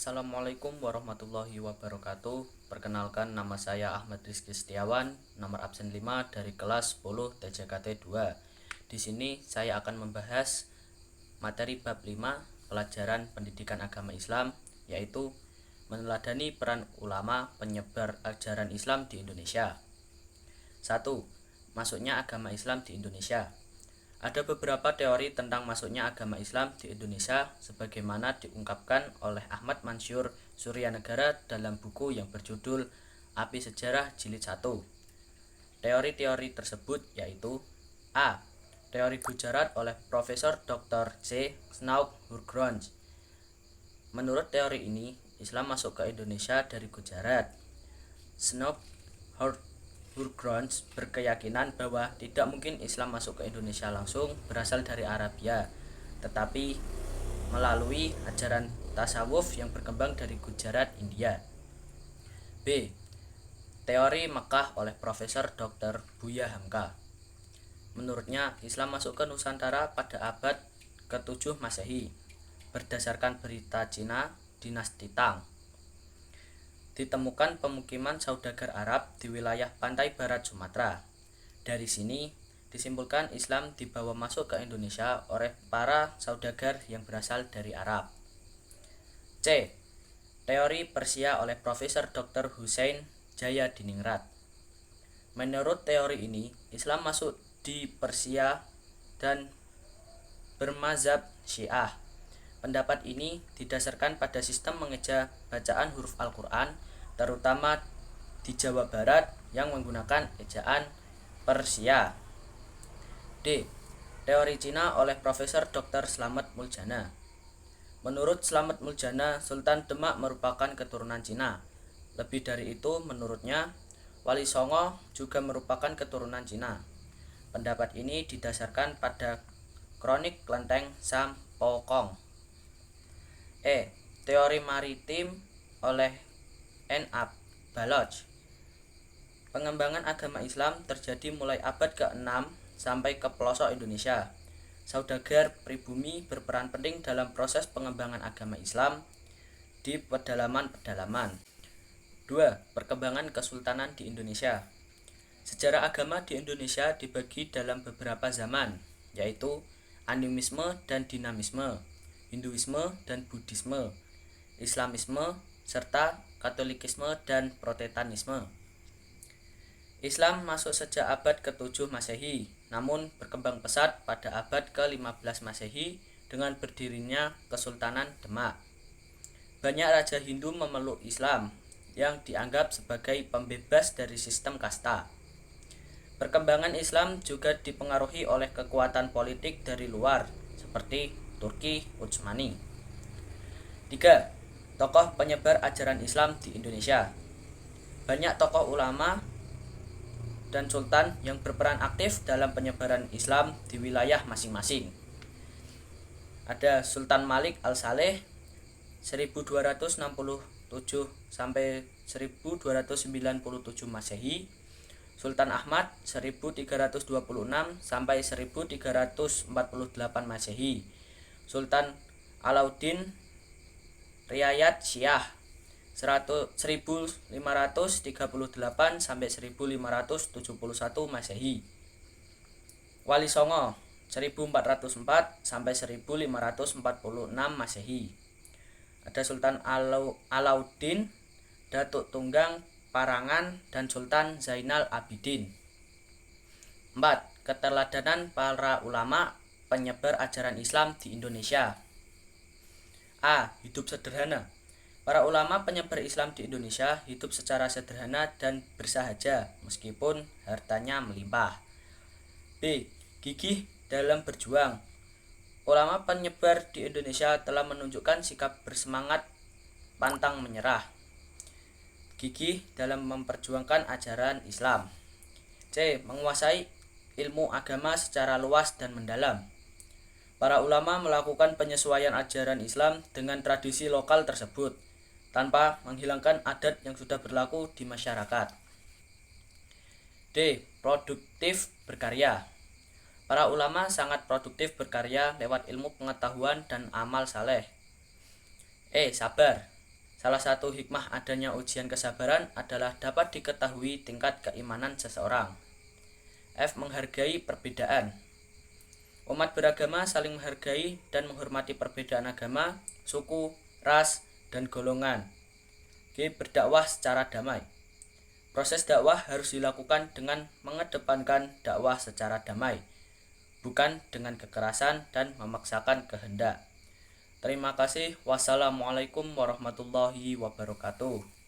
Assalamualaikum warahmatullahi wabarakatuh. Perkenalkan, nama saya Ahmad Rizky Setiawan, nomor absen 5 dari kelas 10 TJKT 2. Di sini saya akan membahas materi bab 5 pelajaran pendidikan agama Islam, yaitu meneladani peran ulama penyebar ajaran Islam di Indonesia. 1. Masuknya agama Islam di Indonesia. Ada beberapa teori tentang masuknya agama Islam di Indonesia sebagaimana diungkapkan oleh Ahmad Mansyur Suryanegara dalam buku yang berjudul Api Sejarah Jilid 1. Teori-teori tersebut yaitu: A. Teori Gujarat oleh Profesor Dr. C. Snauk Hurgrons. Menurut teori ini, Islam masuk ke Indonesia dari Gujarat. Snauk Hurgrons berkeyakinan bahwa tidak mungkin Islam masuk ke Indonesia langsung berasal dari Arabia, tetapi melalui ajaran tasawuf yang berkembang dari Gujarat, India. B. Teori Mekah oleh Profesor Dr. Buya Hamka. Menurutnya, Islam masuk ke Nusantara pada abad ke-7 Masehi berdasarkan berita Cina dinasti Tang. Ditemukan pemukiman saudagar Arab di wilayah pantai barat Sumatera. Dari sini disimpulkan Islam dibawa masuk ke Indonesia oleh para saudagar yang berasal dari Arab. C. Teori Persia oleh Profesor Dr. Hussein Jayadiningrat. Menurut teori ini, Islam masuk di Persia dan bermazhab Syiah. Pendapat ini didasarkan pada sistem mengeja bacaan huruf Al-Quran, terutama di Jawa Barat yang menggunakan ejaan Persia. D. Teori Cina oleh Profesor Dr. Slamet Muljana. Menurut Slamet Muljana, Sultan Demak merupakan keturunan Cina. Lebih dari itu, menurutnya, Wali Songo juga merupakan keturunan Cina. Pendapat ini didasarkan pada kronik Klenteng Sampokong. E. Teori maritim oleh N. A. Baloch. Pengembangan agama Islam terjadi mulai abad ke-6 sampai ke pelosok Indonesia. Saudagar pribumi berperan penting dalam proses pengembangan agama Islam di pedalaman-pedalaman. 2. Perkembangan Kesultanan di Indonesia. Sejarah agama di Indonesia dibagi dalam beberapa zaman, yaitu animisme dan dinamisme, Hinduisme dan Buddhisme, Islamisme, serta Katolikisme dan Protestantisme. Islam masuk sejak abad ke-7 Masehi, namun berkembang pesat pada abad ke-15 Masehi dengan berdirinya Kesultanan Demak. Banyak raja Hindu memeluk Islam yang dianggap sebagai pembebas dari sistem kasta. Perkembangan Islam juga dipengaruhi oleh kekuatan politik dari luar, seperti Turki Utsmani. 3. Tokoh penyebar ajaran Islam di Indonesia. Banyak tokoh ulama dan sultan yang berperan aktif dalam penyebaran Islam di wilayah masing-masing. Ada Sultan Malik Al-Saleh 1267 sampai 1297 Masehi, Sultan Ahmad 1326 sampai 1348 Masehi, Sultan Alauddin Riayat Syiah 1538 sampai 1571 Masehi, Wali Songo 1404 sampai 1546 Masehi. Ada Sultan Alauddin Datuk Tunggang Parangan dan Sultan Zainal Abidin. 4. Keteladanan para ulama penyebar ajaran Islam di Indonesia. A. Hidup sederhana. Para ulama penyebar Islam di Indonesia hidup secara sederhana dan bersahaja meskipun hartanya melimpah. B. Gigih dalam berjuang. Ulama penyebar di Indonesia telah menunjukkan sikap bersemangat pantang menyerah, gigih dalam memperjuangkan ajaran Islam. C. Menguasai ilmu agama secara luas dan mendalam. Para ulama melakukan penyesuaian ajaran Islam dengan tradisi lokal tersebut, tanpa menghilangkan adat yang sudah berlaku di masyarakat. D. Produktif berkarya. Para ulama sangat produktif berkarya lewat ilmu pengetahuan dan amal saleh. E. Sabar. Salah satu hikmah adanya ujian kesabaran adalah dapat diketahui tingkat keimanan seseorang. F. Menghargai perbedaan. Umat beragama saling menghargai dan menghormati perbedaan agama, suku, ras, dan golongan. G. Berdakwah secara damai. Proses dakwah harus dilakukan dengan mengedepankan dakwah secara damai, bukan dengan kekerasan dan memaksakan kehendak. Terima kasih. Wassalamualaikum warahmatullahi wabarakatuh.